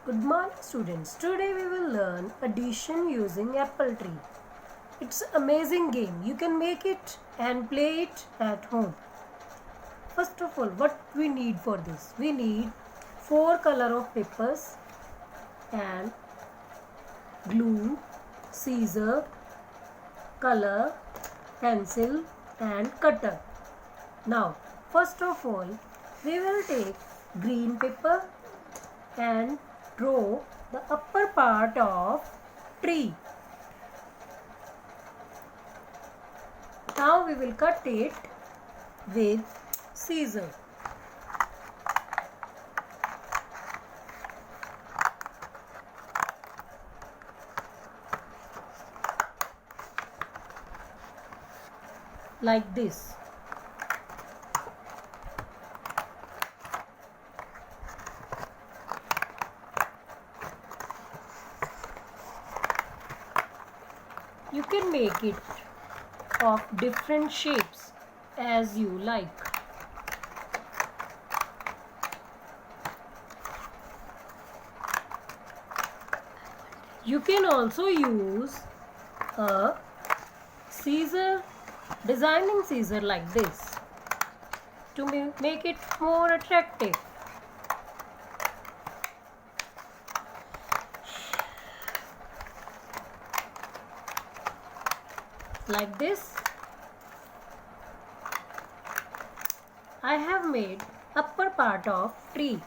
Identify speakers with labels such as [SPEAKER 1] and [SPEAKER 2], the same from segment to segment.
[SPEAKER 1] Good morning students. Today we will learn addition using apple tree. It's an amazing game. You can make it and play it at home. First of all, what we need for this? We need 4 color of papers and glue, scissor, color, pencil and cutter. Now, first of all, we will take green paper and draw the upper part of tree. Now we will cut it with scissor. Like this. You can make it of different shapes as you like. You can also use a scissor, designing scissor like this to make it more attractive. Like this. I have made upper part of tree.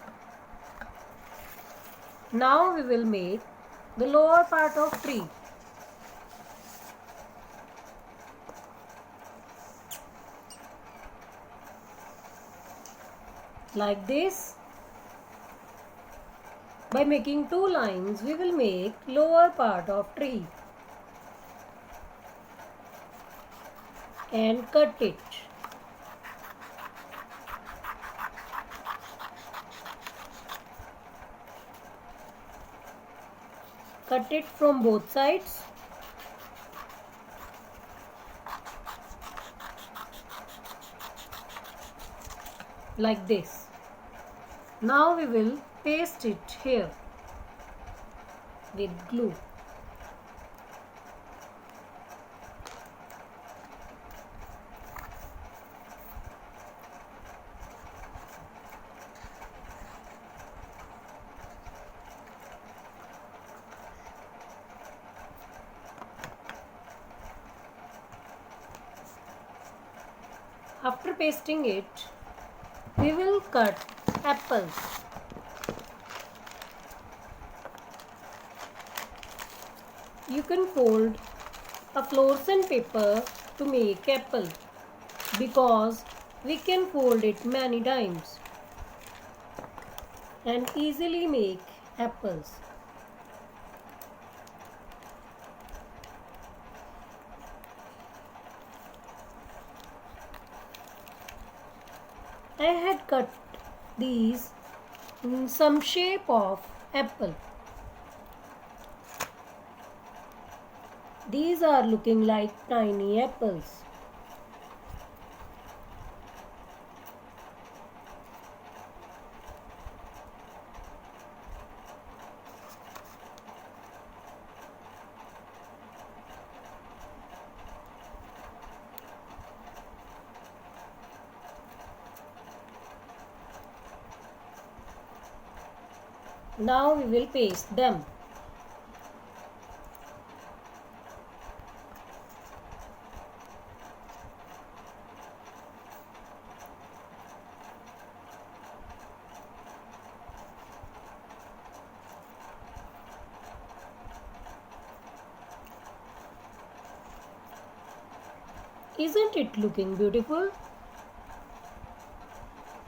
[SPEAKER 1] Now we will make the lower part of tree. Like this. By making 2 lines, we will make lower part of tree and cut it. Cut it from both sides. Like this. Now we will paste it here with glue. After pasting it, we will cut apples. You can fold a fluorescent paper to make apple because we can fold it many times and easily make apples. I had cut these in some shape of apple. These are looking like tiny apples. Now we will paste them. Isn't it looking beautiful?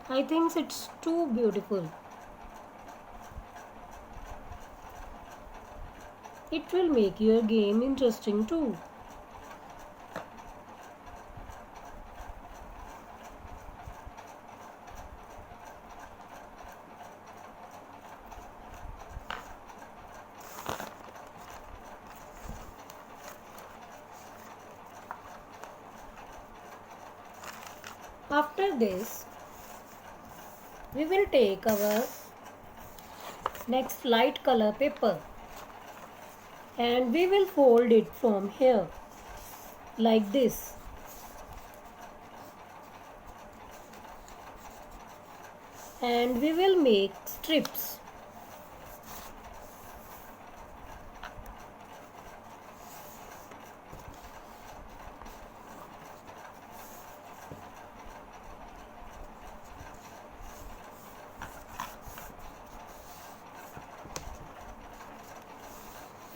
[SPEAKER 1] I think it's too beautiful. It will make your game interesting too. After this, we will take our Next, light color paper, and we will fold it from here like this. And we will make strips.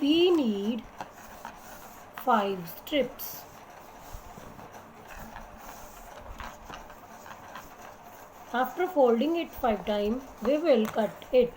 [SPEAKER 1] We need 5 strips. After folding it 5 times, we will cut it.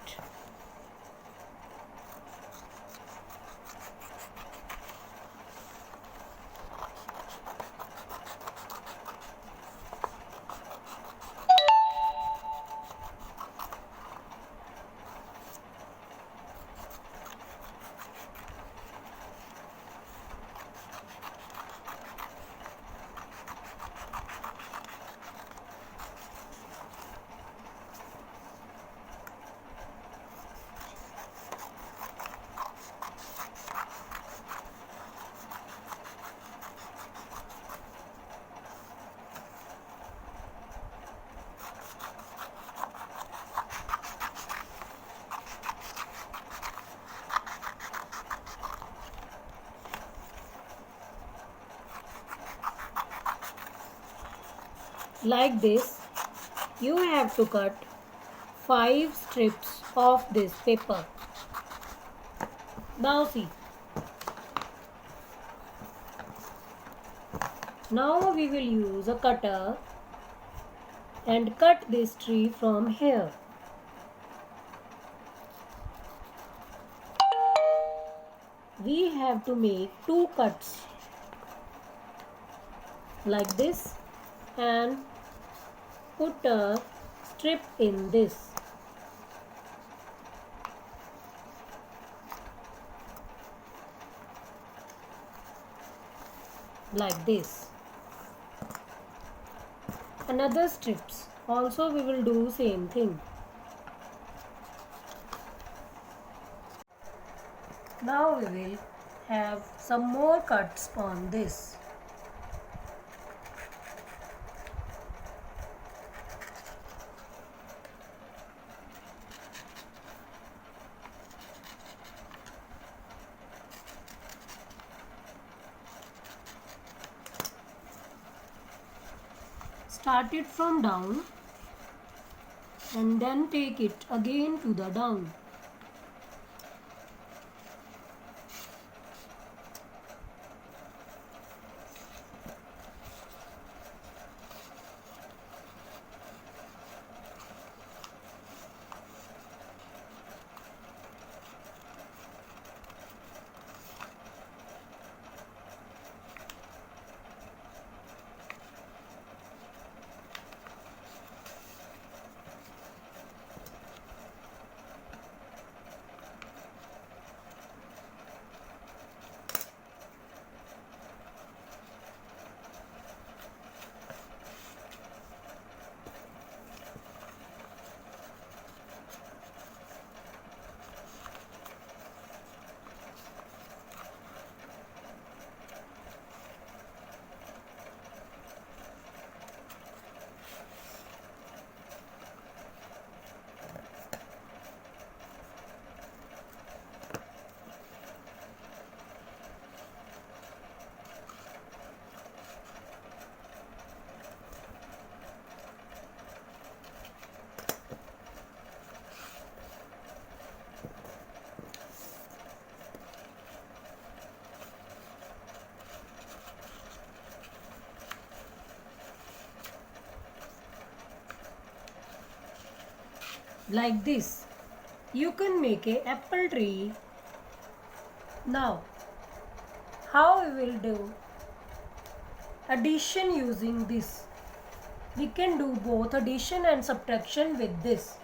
[SPEAKER 1] Like this, you have to cut 5 strips of this paper. Now see. Now we will use a cutter and cut this tree from here. We have to make 2 cuts like this and put a strip in this. Like this. Another strips. Also we will do same thing. Now we will have some more cuts on this. Start it from down and then take it again to the down. Like this, you can make a apple tree. Now, how we will do addition using this? We can do both addition and subtraction with this.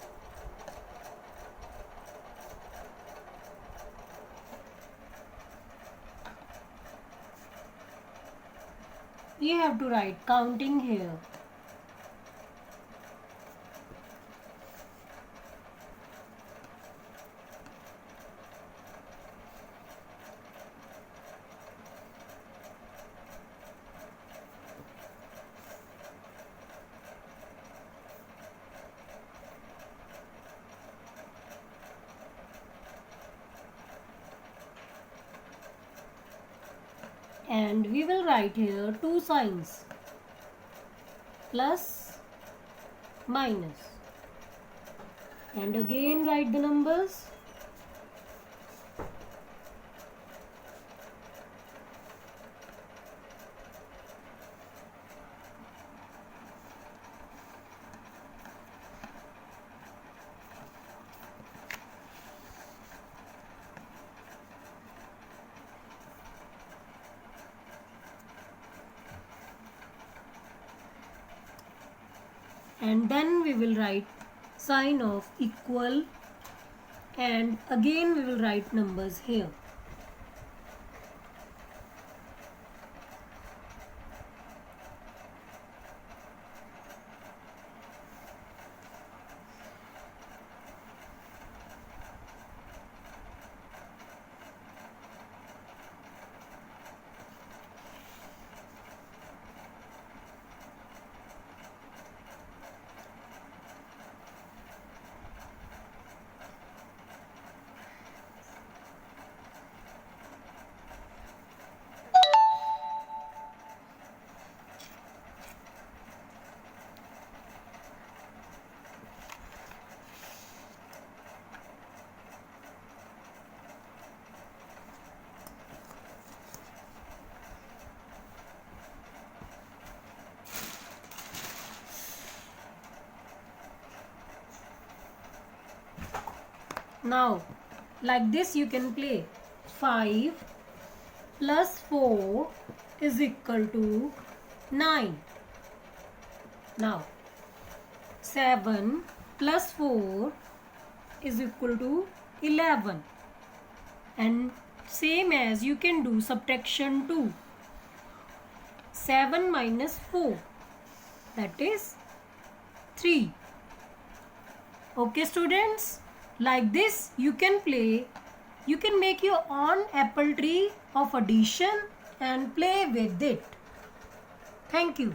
[SPEAKER 1] We have to write counting here. and we will write here two signs, plus, minus, and again write the numbers. And then we will write sign of equal, and again we will write numbers here. Now, like this you can play. 5 plus 4 is equal to 9. Now, 7 plus 4 is equal to 11. And same as you can do subtraction 2. 7 minus 4, that is 3. Okay students, like this you can play. You can make your own apple tree of addition and play with it. Thank you.